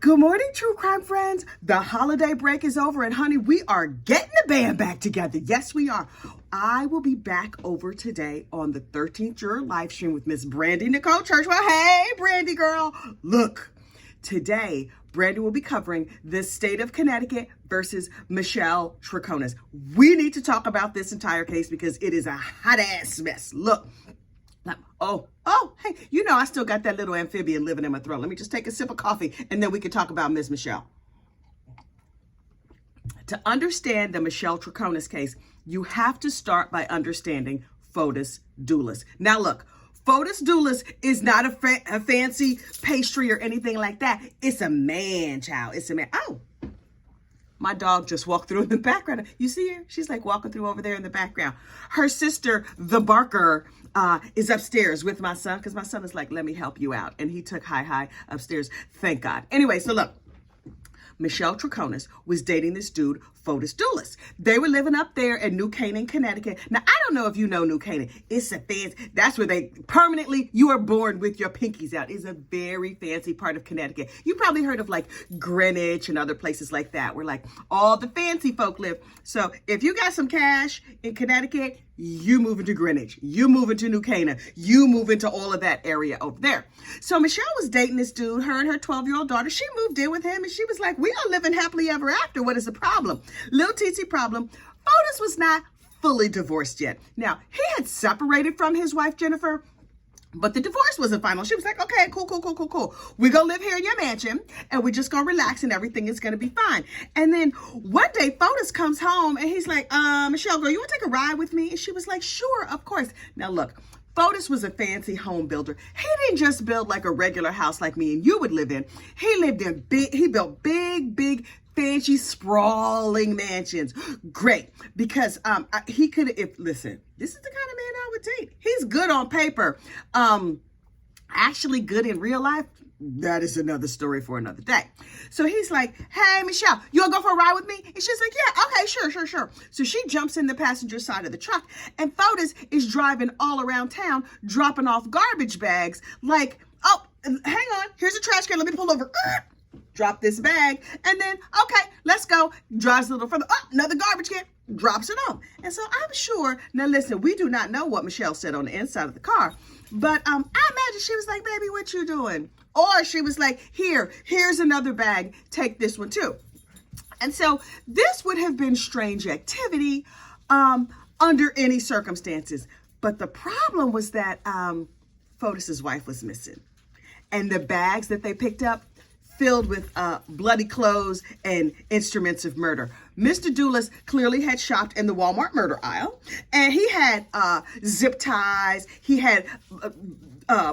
Good morning, true crime friends. The holiday break is over, and honey, we are getting the band back together. Yes, we are. I will be back over today on the 13th Juror live stream with Miss Brandy Nicole Churchwell. Hey, Brandy girl. Look, today, Brandy will be covering the state of Connecticut versus Michelle Troconis. We need to talk about this entire case because it is a hot-ass mess. Look. Hey, I still got that little amphibian living in my throat. Let me just take a sip of coffee and then we can talk about Miss Michelle. To understand the Michelle Troconis case, you have to start by understanding Fotis Duelis. Now look, Fotis Duelis is not a fancy pastry or anything like that. It's a man, child. It's a man. Oh, my dog just walked through in the background. You see her? She's like walking through over there in the background. Her sister, the barker, is upstairs with my son because my son is like, let me help you out. And he took hi upstairs. Thank God. Anyway, so look, Michelle Troconis was dating this dude, Fotis Duelis. They were living up there in New Canaan, Connecticut. Now, I don't know if you know New Canaan. It's a fancy, that's where they permanently, you are born with your pinkies out. It's a very fancy part of Connecticut. You probably heard of like Greenwich and other places like that where like all the fancy folk live. So if you got some cash in Connecticut, you move into Greenwich, you move into New Canaan, you move into all of that area over there. So Michelle was dating this dude, her and her 12-year-old daughter. She moved in with him and she was like, we are living happily ever after. What is the problem? Little teensy problem. Fotis was not fully divorced yet. Now, he had separated from his wife, Jennifer, but the divorce wasn't final. She was like, okay, cool. We're going to live here in your mansion and we're just going to relax and everything is going to be fine. And then one day, Fotis comes home and he's like, Michelle, girl, you want to take a ride with me? And she was like, sure, of course. Now, look, Fotis was a fancy home builder. He didn't just build like a regular house like me and you would live in. He built big, fancy, sprawling mansions. Great. Because he could, listen, this is the kind of man I would date. He's good on paper. Actually good in real life, that is another story for another day. So he's like, hey, Michelle, you want to go for a ride with me? And she's like, yeah, okay, sure. So she jumps in the passenger side of the truck and Fotis is driving all around town, dropping off garbage bags like, oh, hang on, here's a trash can. Let me pull over. Drop this bag. And then, okay, let's go. Drives a little further. Oh, another garbage can. Drops it off. And so I'm sure, now listen, we do not know what Michelle said on the inside of the car, but I imagine she was like, baby, what you doing? Or she was like, here's another bag. Take this one too. And so this would have been strange activity under any circumstances. But the problem was that Fotis's wife was missing. And the bags that they picked up filled with bloody clothes and instruments of murder. Mr. Duelis clearly had shopped in the Walmart murder aisle, and he had zip ties. He had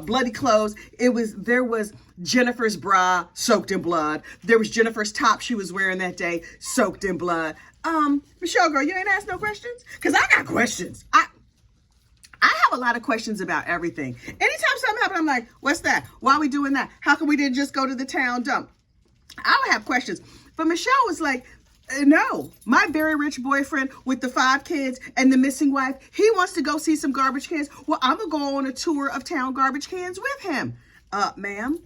bloody clothes. There was Jennifer's bra soaked in blood. There was Jennifer's top she was wearing that day soaked in blood. Michelle, girl, you ain't asked no questions? Because I got questions. I have a lot of questions about everything. Anytime something happens, I'm like, what's that? Why are we doing that? How come we didn't just go to the town dump? I would have questions. But Michelle was like, no, my very rich boyfriend with the 5 kids and the missing wife, he wants to go see some garbage cans. Well, I'm going to go on a tour of town garbage cans with him. Ma'am,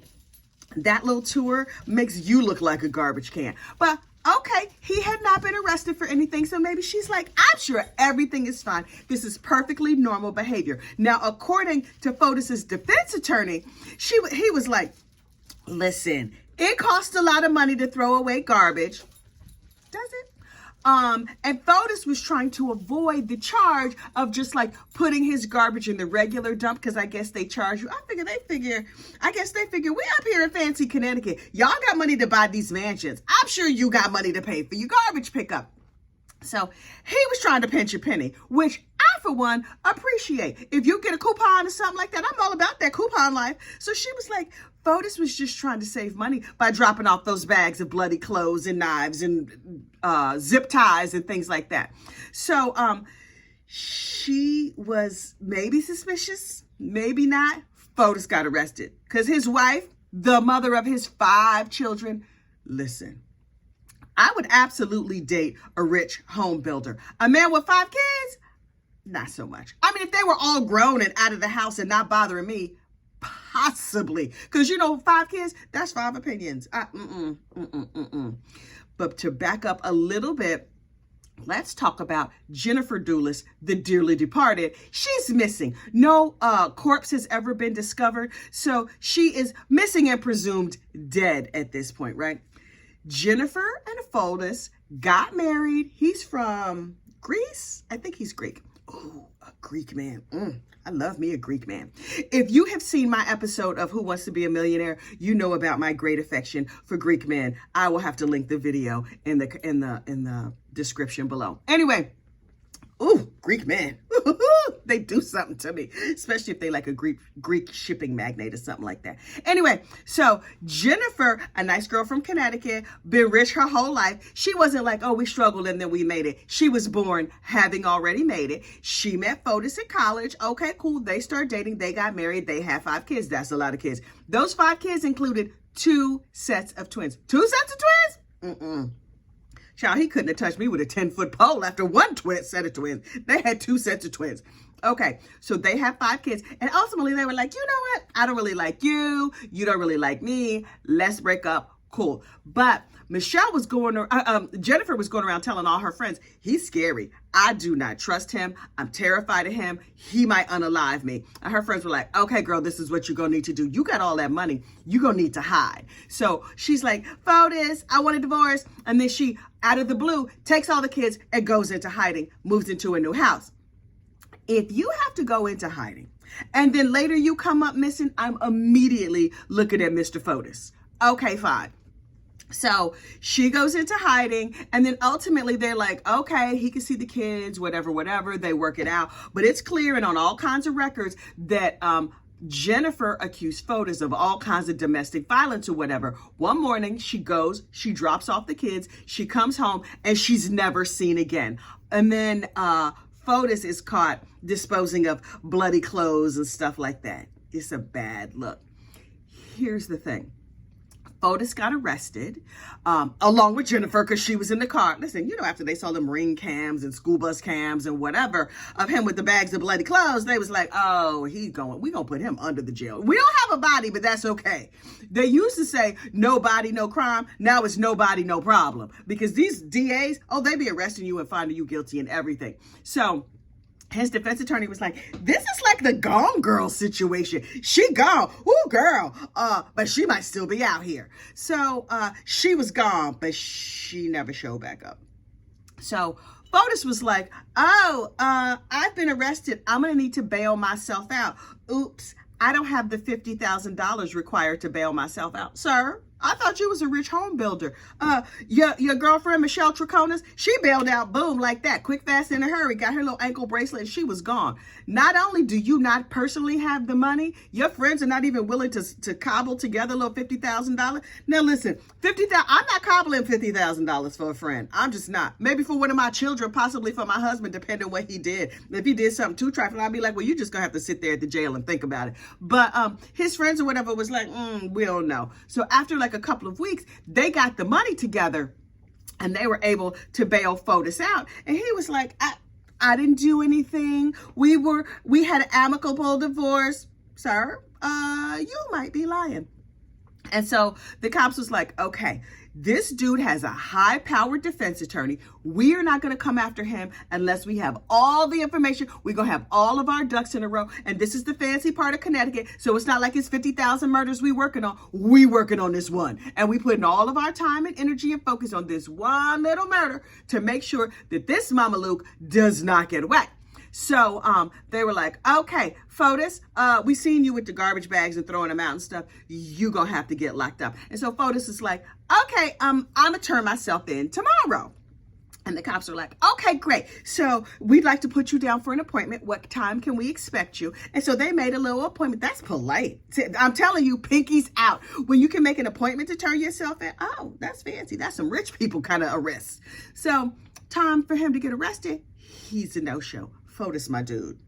that little tour makes you look like a garbage can. But okay, he had not been arrested for anything, so maybe she's like, I'm sure everything is fine. This is perfectly normal behavior. Now, according to Fotis's defense attorney, he was like, listen, it costs a lot of money to throw away garbage. Does it? And Fotis was trying to avoid the charge of just like putting his garbage in the regular dump because I guess they charge you. I guess they figure we up here in fancy Connecticut. Y'all got money to buy these mansions. I'm sure you got money to pay for your garbage pickup. So he was trying to pinch a penny, which I, for one, appreciate. If you get a coupon or something like that, I'm all about that coupon life. So she was like, Fotis was just trying to save money by dropping off those bags of bloody clothes and knives and zip ties and things like that. So she was maybe suspicious, maybe not. Fotis got arrested because his wife, the mother of his 5 children, listen, I would absolutely date a rich home builder. A man with 5 kids, not so much. I mean, if they were all grown and out of the house and not bothering me, Possibly. Because, 5 kids, that's 5 opinions. But to back up a little bit, let's talk about Jennifer Dulis, the dearly departed. She's missing. No corpse has ever been discovered. So she is missing and presumed dead at this point, right? Jennifer and Fotis got married. He's from Greece. I think he's Greek. Oh, a Greek man. I love me a Greek man. If you have seen my episode of Who Wants to Be a Millionaire, you know about my great affection for Greek men. I will have to link the video in the description below. Anyway, Greek men. They do something to me, especially if they like a Greek shipping magnate or something like that. Anyway, so Jennifer, a nice girl from Connecticut, been rich her whole life. She wasn't like, we struggled and then we made it. She was born having already made it. She met Fotis in college. Okay, cool. They started dating. They got married. They had 5 kids. That's a lot of kids. Those 5 kids included 2 sets of twins. 2 sets of twins? Child, he couldn't have touched me with a 10-foot pole after 1 set of twins. They had 2 sets of twins. Okay, so they have 5 kids. And ultimately, they were like, you know what? I don't really like you. You don't really like me. Let's break up. Cool. But Jennifer was going around telling all her friends, he's scary. I do not trust him. I'm terrified of him. He might unalive me. And her friends were like, okay, girl, this is what you're going to need to do. You got all that money. You're going to need to hide. So she's like, Fotis, I want a divorce. And then she, out of the blue, takes all the kids and goes into hiding, moves into a new house. If you have to go into hiding and then later you come up missing, I'm immediately looking at Mr. Fotis. Okay, fine. So she goes into hiding, and then ultimately they're like, okay, he can see the kids, whatever. They work it out. But it's clear and on all kinds of records that Jennifer accused Fotis of all kinds of domestic violence or whatever. One morning she goes, she drops off the kids, she comes home, and she's never seen again. And then Fotis is caught disposing of bloody clothes and stuff like that. It's a bad look. Here's the thing. Fotis got arrested along with Jennifer because she was in the car. Listen, after they saw them ring cams and school bus cams and whatever of him with the bags of bloody clothes, they was like, we're going to put him under the jail. We don't have a body, but that's okay. They used to say no body, no crime. Now it's no body, no problem. Because these DAs, they be arresting you and finding you guilty and everything. So his defense attorney was like, this is like the Gone Girl situation. She gone. Ooh, girl. But she might still be out here. So she was gone, but she never showed back up. So Fotis was like, I've been arrested. I'm going to need to bail myself out. Oops, I don't have the $50,000 required to bail myself out. Sir, I thought you was a rich home builder. Your girlfriend, Michelle Troconis, she bailed out, boom, like that. Quick, fast, in a hurry. Got her little ankle bracelet and she was gone. Not only do you not personally have the money, your friends are not even willing to cobble together a little $50,000. Now listen, I'm not cobbling $50,000 for a friend. I'm just not. Maybe for one of my children, possibly for my husband, depending on what he did. If he did something too trifling, I'd be like, well, you just gonna have to sit there at the jail and think about it. But his friends or whatever was like, we don't know. So after like a couple of weeks, they got the money together and they were able to bail Fotis out. And he was like, I didn't do anything. We had an amicable divorce. Sir, you might be lying. And so the cops was like, okay, this dude has a high-powered defense attorney. We are not going to come after him unless we have all the information. We're going to have all of our ducks in a row. And this is the fancy part of Connecticut. So it's not like it's 50,000 murders we working on. We working on this one. And we putting all of our time and energy and focus on this one little murder to make sure that this Mama Luke does not get away. So they were like, okay, Fotis, we seen you with the garbage bags and throwing them out and stuff. You gonna have to get locked up. And so Fotis is like, okay, I'm gonna turn myself in tomorrow. And the cops are like, okay, great. So we'd like to put you down for an appointment. What time can we expect you? And so they made a little appointment. That's polite. I'm telling you, pinkies out. When you can make an appointment to turn yourself in, that's fancy. That's some rich people kind of arrest. So time for him to get arrested, he's a no-show. Fotis, my dude.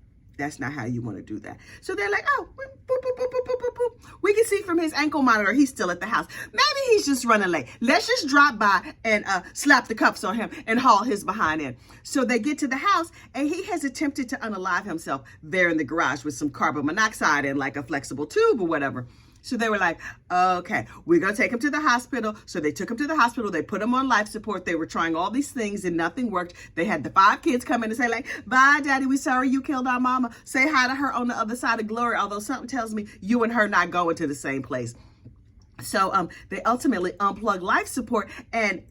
That's not how you want to do that. So they're like, oh, boop, boop, boop, boop, boop, boop, boop. We can see from his ankle monitor, he's still at the house. Maybe he's just running late. Let's just drop by and slap the cuffs on him and haul his behind in. So they get to the house, and he has attempted to unalive himself there in the garage with some carbon monoxide and like a flexible tube or whatever. So they were like, okay, we're going to take him to the hospital. So they took him to the hospital. They put him on life support. They were trying all these things and nothing worked. They had the 5 kids come in and say like, bye, Daddy. We sorry you killed our mama. Say hi to her on the other side of glory. Although something tells me you and her not going to the same place. So they ultimately unplugged life support, and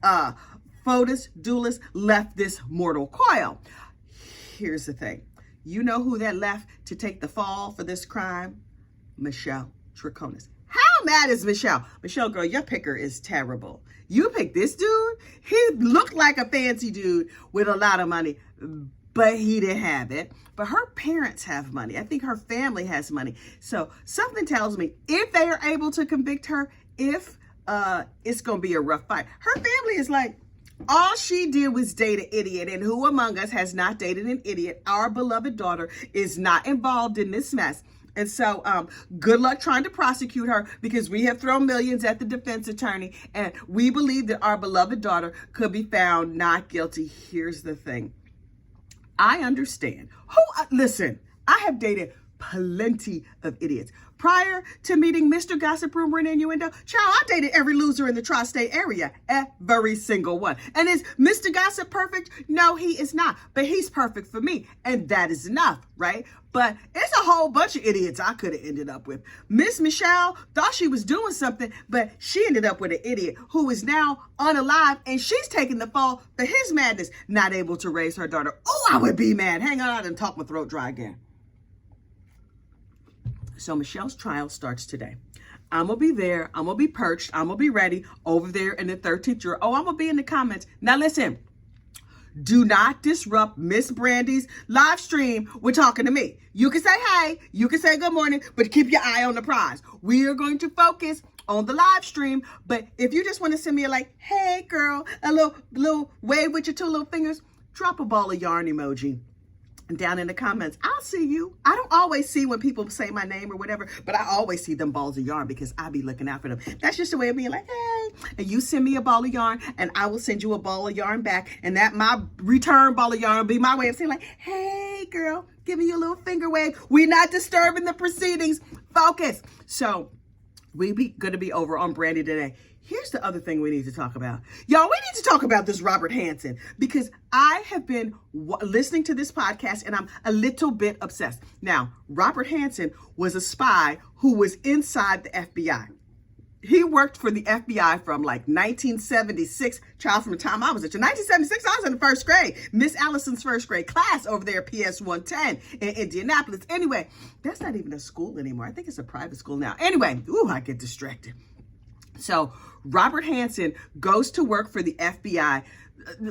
Fotis Duelis left this mortal coil. Here's the thing. You know who that left to take the fall for this crime? Michelle Troconis. How mad is Michelle? Michelle, girl, your picker is terrible. You picked this dude. He looked like a fancy dude with a lot of money, but he didn't have it. But her parents have money. I think her family has money. So something tells me if they are able to convict her, it's going to be a rough fight. Her family is like, all she did was date an idiot, and who among us has not dated an idiot? Our beloved daughter is not involved in this mess. And so good luck trying to prosecute her, because we have thrown millions at the defense attorney, and we believe that our beloved daughter could be found not guilty. Here's the thing. I understand. Listen, I have dated plenty of idiots. Prior to meeting Mr. Gossip, Rumor, and Innuendo, child, I dated every loser in the tri-state area. Every single one. And is Mr. Gossip perfect? No, he is not. But he's perfect for me. And that is enough, right? But it's a whole bunch of idiots I could have ended up with. Miss Michelle thought she was doing something, but she ended up with an idiot who is now unalive, and she's taking the fall for his madness, not able to raise her daughter. Oh, I would be mad. Hang on, I didn't talk my throat dry again. So Michelle's trial starts today. I'm going to be there. I'm going to be perched. I'm going to be ready over there in the 13th juror. Oh, I'm going to be in the comments. Now listen, do not disrupt Miss Brandy's live stream with talking to me. You can say hey, you can say good morning, but keep your eye on the prize. We are going to focus on the live stream. But if you just want to send me a like, hey girl, a little wave with your 2 little fingers, drop a ball of yarn emoji down in the comments. I'll see you. I don't always see when people say my name or whatever, but I always see them balls of yarn because I be looking out for them. That's just a way of being like, hey, and you send me a ball of yarn and I will send you a ball of yarn back, and that my return ball of yarn will be my way of saying like, hey girl, give me a little finger wave. We're not disturbing the proceedings. Focus. So we going to be over on Brandy today. Here's the other thing we need to talk about. Y'all, we need to talk about this Robert Hanssen, because I have been listening to this podcast and I'm a little bit obsessed. Now, Robert Hanssen was a spy who was inside the FBI. He worked for the FBI from like 1976, child, from the time I was at 1976, I was in the 1st grade. Miss Allison's 1st grade class over there at PS 110 in Indianapolis. Anyway, that's not even a school anymore. I think it's a private school now. Anyway, I get distracted. So Robert Hanssen goes to work for the FBI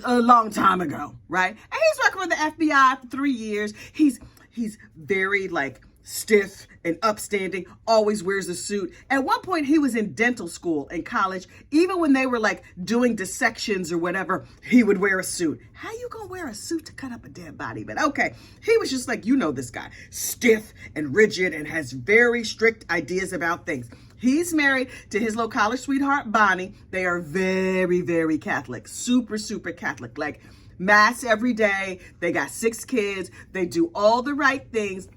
a long time ago, right? And he's working for the FBI for 3 years. He's very like stiff and upstanding, always wears a suit. At one point, he was in dental school in college. Even when they were like doing dissections or whatever, he would wear a suit. How you gonna wear a suit to cut up a dead body? But okay, he was just like, this guy, stiff and rigid and has very strict ideas about things. He's married to his little college sweetheart, Bonnie. They are very, very Catholic, super, super Catholic, like mass every day. They got 6 kids. They do all the right things.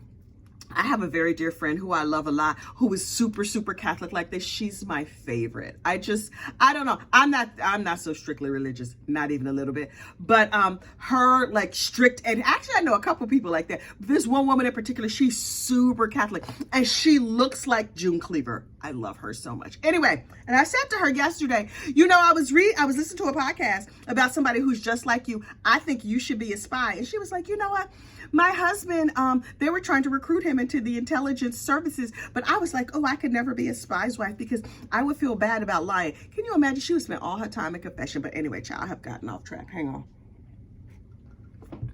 I have a very dear friend who I love a lot, who is super, super Catholic like this. She's my favorite. I don't know. I'm not so strictly religious, not even a little bit, but her like strict, and actually I know a couple people like that. This one woman in particular, she's super Catholic and she looks like June Cleaver. I love her so much. Anyway, and I said to her yesterday, I was listening to a podcast about somebody who's just like you. I think you should be a spy. And she was like, you know what? My husband, they were trying to recruit him into the intelligence services, but I was like, I could never be a spy's wife because I would feel bad about lying. Can you imagine? She would spend all her time in confession. But anyway, child, I have gotten off track. Hang on.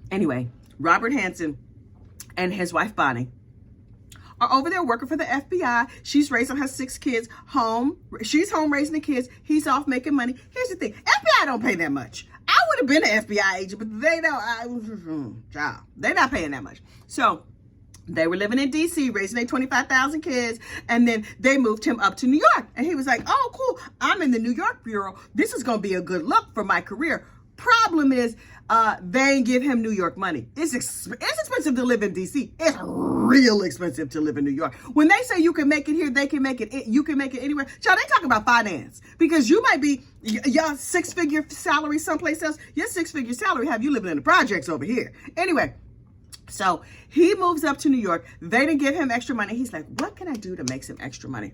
Anyway, Robert Hanssen and his wife, Bonnie, are over there working for the FBI. She's raising her 6 kids home. She's home raising the kids. He's off making money. Here's the thing. FBI don't pay that much. I would have been an FBI agent, but they don't. Child, they're not paying that much. So They were living in D.C., raising their 25,000 kids, and then they moved him up to New York. And he was like, oh, cool, I'm in the New York Bureau. This is going to be a good look for my career. Problem is, they ain't give him New York money. It's expensive to live in D.C. It's real expensive to live in New York. When they say you can make it here, they can make it, you can make it anywhere. Child, they talking about finance. Because you might be, your six-figure salary someplace else, your six-figure salary have you living in the projects over here. Anyway, so he moves up to New York. They didn't give him extra money. He's like, what can I do to make some extra money?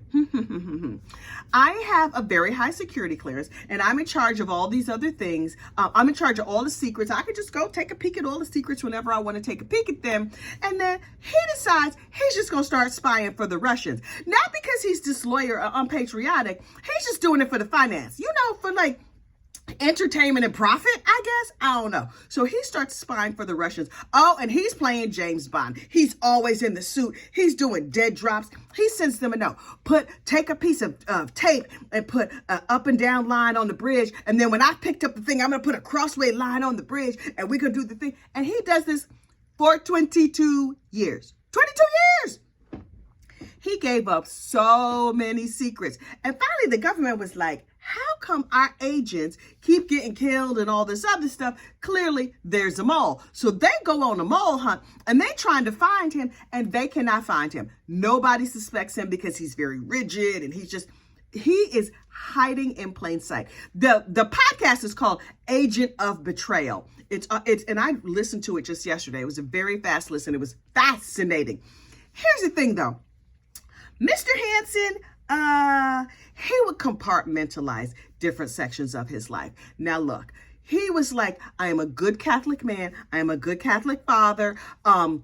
I have a very high security clearance, and I'm in charge of all these other things. I'm in charge of all the secrets. I can just go take a peek at all the secrets whenever I want to take a peek at them. And then he decides he's just going to start spying for the Russians. Not because he's disloyal or unpatriotic. He's just doing it for the finance. You know, for like entertainment and profit, I guess. I don't know. So he starts spying for the Russians. Oh, and he's playing James Bond. He's always in the suit. He's doing dead drops. He sends them a note. Take a piece of tape and put an up and down line on the bridge. And then when I picked up the thing, I'm going to put a crossway line on the bridge and we can do the thing. And he does this for 22 years. 22 years! He gave up so many secrets. And finally, the government was like, how come our agents keep getting killed and all this other stuff? Clearly, there's a mole. So they go on a mole hunt and they're trying to find him and they cannot find him. Nobody suspects him because he's very rigid and he is hiding in plain sight. The podcast is called Agent of Betrayal. It's and I listened to it just yesterday. It was a very fast listen. It was fascinating. Here's the thing though. Mr. Hansen, he would compartmentalize different sections of his life. Now, look, he was like, I am a good Catholic man. I am a good Catholic father. I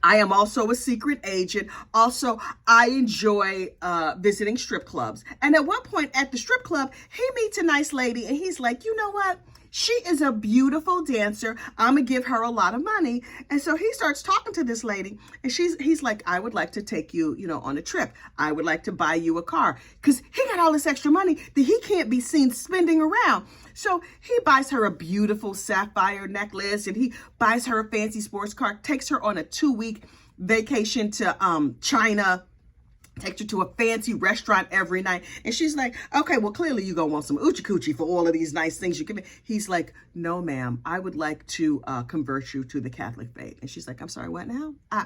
am also a secret agent. Also, I enjoy visiting strip clubs. And at one point at the strip club, he meets a nice lady and he's like, you know what? She is a beautiful dancer. I'm going to give her a lot of money. And so he starts talking to this lady and he's like, I would like to take you, on a trip. I would like to buy you a car because he got all this extra money that he can't be seen spending around. So he buys her a beautiful sapphire necklace and he buys her a fancy sports car, takes her on a 2-week vacation to China, takes her to a fancy restaurant every night. And she's like, okay, well, clearly you're going to want some oochie coochie for all of these nice things you give me. He's like, no, ma'am, I would like to convert you to the Catholic faith. And she's like, I'm sorry, what now? I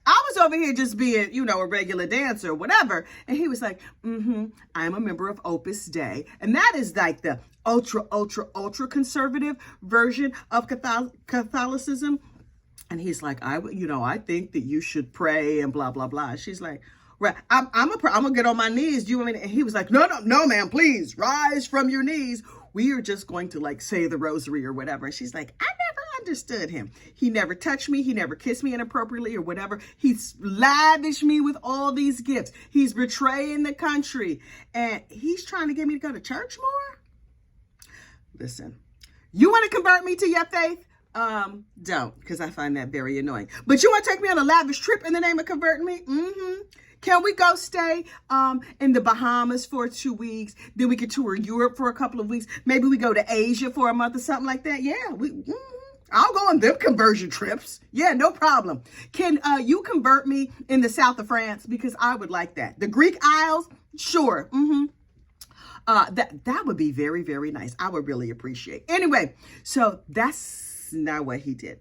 was over here just being, a regular dancer or whatever. And he was like, I am a member of Opus Dei. And that is like the ultra conservative version of Catholicism. And he's like, I think that you should pray and blah, blah, blah. And she's like, right, I'm gonna get on my knees. Do you want me to? And he was like, no, ma'am, please rise from your knees. We are just going to say the rosary or whatever. And she's like, I never understood him. He never touched me. He never kissed me inappropriately or whatever. He's lavished me with all these gifts. He's betraying the country. And he's trying to get me to go to church more. Listen, you want to convert me to your faith? Don't, because I find that very annoying. But you want to take me on a lavish trip in the name of converting me? Can we go stay in the Bahamas for 2 weeks? Then we could tour Europe for a couple of weeks. Maybe we go to Asia for a month or something like that. Yeah, I'll go on them conversion trips. Yeah, no problem. Can you convert me in the south of France? Because I would like that. The Greek Isles? Sure. That would be very, very nice. I would really appreciate. Anyway, so that's not what he did.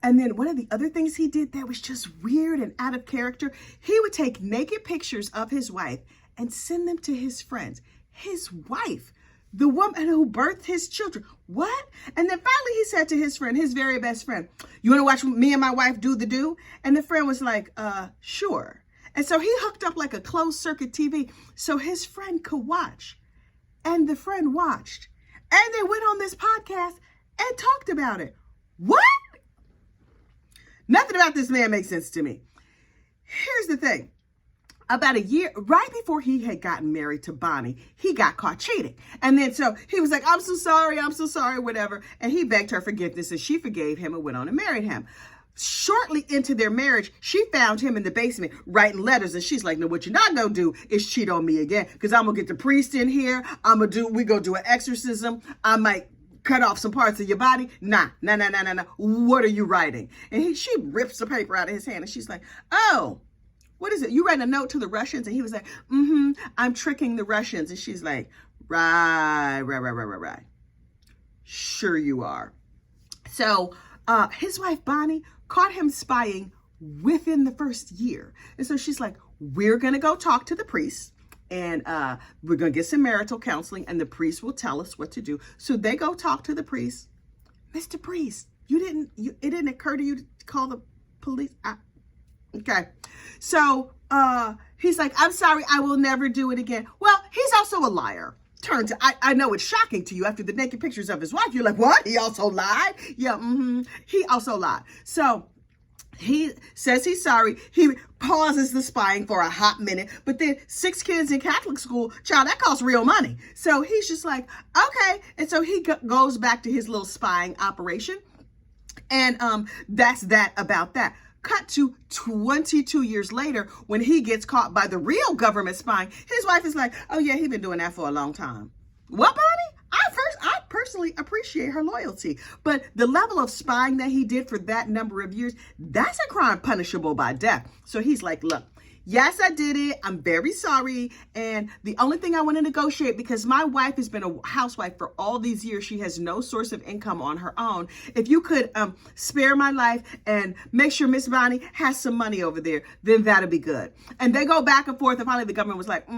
And then one of the other things he did that was just weird and out of character, he would take naked pictures of his wife and send them to his friends. His wife, the woman who birthed his children. What? And then finally he said to his friend, his very best friend, you want to watch me and my wife do the do? And the friend was like, sure. And so he hooked up like a closed circuit TV so his friend could watch. And the friend watched. And they went on this podcast and talked about it. What? Nothing about this man makes sense to me. Here's the thing. About a year, right before he had gotten married to Bonnie, he got caught cheating. And then so he was like, I'm so sorry, whatever. And he begged her forgiveness and she forgave him and went on and married him. Shortly into their marriage, she found him in the basement writing letters. And she's like, no, what you're not going to do is cheat on me again. Because I'm going to get the priest in here. We go do an exorcism. I might cut off some parts of your body? Nah. What are you writing? And she rips the paper out of his hand, and she's like, oh, what is it? You write a note to the Russians? And he was like, I'm tricking the Russians. And she's like, right. Sure you are. So his wife, Bonnie, caught him spying within the first year. And so she's like, we're going to go talk to the priest, and we're going to get some marital counseling, and the priest will tell us what to do. So they go talk to the priest. Mr. Priest, it didn't occur to you to call the police? Okay. So he's like, I'm sorry, I will never do it again. Well, he's also a liar. I know it's shocking to you after the naked pictures of his wife. You're like, what? He also lied? Yeah, he also lied. So he says he's sorry. He pauses the spying for a hot minute, but then 6 kids in Catholic school, child, that costs real money. So he's just like, okay. And so he goes back to his little spying operation. And that's that about that. Cut to 22 years later, when he gets caught by the real government spying, his wife is like, oh yeah, he's been doing that for a long time. What, Bonnie? I personally appreciate her loyalty, but the level of spying that he did for that number of years, that's a crime punishable by death. So he's like, look, yes, I did it. I'm very sorry. And the only thing I want to negotiate, because my wife has been a housewife for all these years, she has no source of income on her own. If you could spare my life and make sure Miss Bonnie has some money over there, then that'll be good. And they go back and forth. And finally the government was like,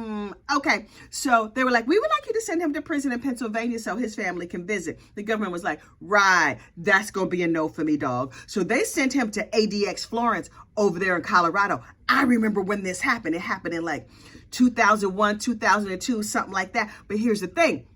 okay. So they were like, we would like you to send him to prison in Pennsylvania so his family can visit. The government was like, right, that's going to be a no for me, dog. So they sent him to ADX Florence over there in Colorado. I remember when this happened. It happened in like 2001, 2002, something like that. But here's the thing.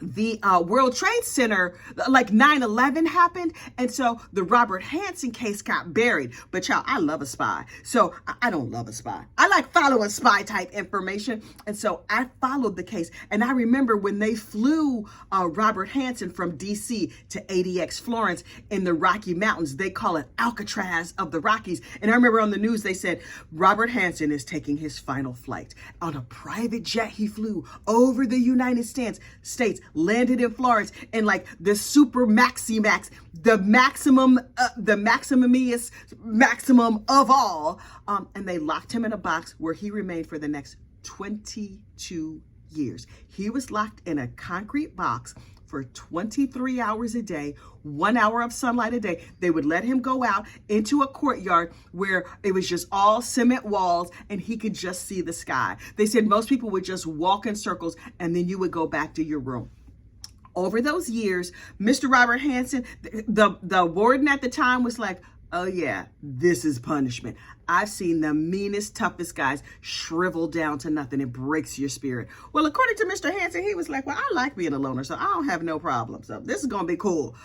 The World Trade Center, like 9/11 happened. And so the Robert Hanssen case got buried. But y'all, I love a spy. So I don't love a spy. I like following spy type information. And so I followed the case. And I remember when they flew Robert Hanssen from DC to ADX Florence in the Rocky Mountains, they call it Alcatraz of the Rockies. And I remember on the news, they said, Robert Hanssen is taking his final flight on a private jet. He flew over the United States, landed in Florence in like the super maximax, the maximum of all. And they locked him in a box where he remained for the next 22 years. He was locked in a concrete box for 23 hours a day, 1 hour of sunlight a day. They would let him go out into a courtyard where it was just all cement walls and he could just see the sky. They said most people would just walk in circles and then you would go back to your room. Over those years, Mr. Robert Hanssen, the warden at the time was like, oh yeah, this is punishment. I've seen the meanest, toughest guys shrivel down to nothing. It breaks your spirit. Well, according to Mr. Hanssen, he was like, well, I like being a loner, so I don't have no problem. So this is going to be cool.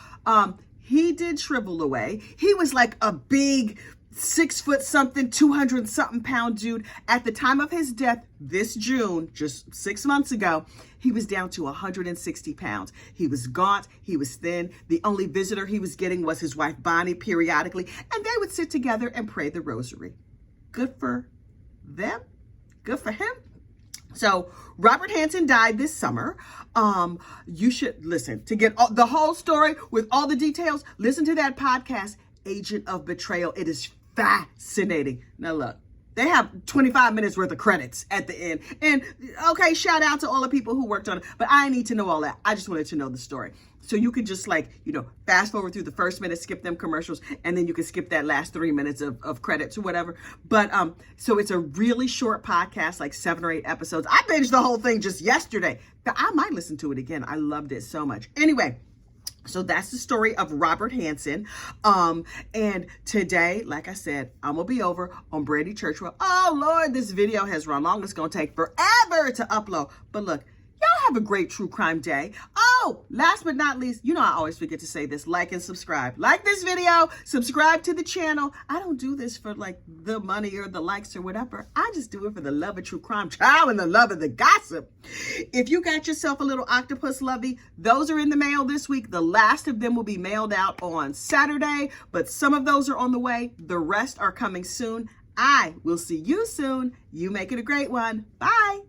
He did shrivel away. He was like a big 6 foot something, 200 something pound dude. At the time of his death this June, just 6 months ago, he was down to 160 pounds. He was gaunt. He was thin. The only visitor he was getting was his wife, Bonnie, periodically. And they would sit together and pray the rosary. Good for them. Good for him. So Robert Hanssen died this summer. You should listen to get the whole story with all the details. Listen to that podcast, Agent of Betrayal. It is fascinating. Now look, they have 25 minutes worth of credits at the end. And okay, shout out to all the people who worked on it, but I need to know all that. I just wanted to know the story. So you could just fast forward through the first minute, skip them commercials, and then you can skip that last 3 minutes of credits or whatever. But so it's a really short podcast, like 7 or 8 episodes. I binged the whole thing just yesterday. But I might listen to it again. I loved it so much. Anyway, so that's the story of Robert Hanssen. And today, like I said, I'm going to be over on Brandy Churchwell. Oh, Lord, this video has run long. It's going to take forever to upload. But look, y'all have a great true crime day. Oh, last but not least, I always forget to say this, like and subscribe. Like this video, subscribe to the channel. I don't do this for like the money or the likes or whatever. I just do it for the love of true crime, child, and the love of the gossip. If you got yourself a little octopus lovey, those are in the mail this week. The last of them will be mailed out on Saturday, but some of those are on the way. The rest are coming soon. I will see you soon. You make it a great one. Bye.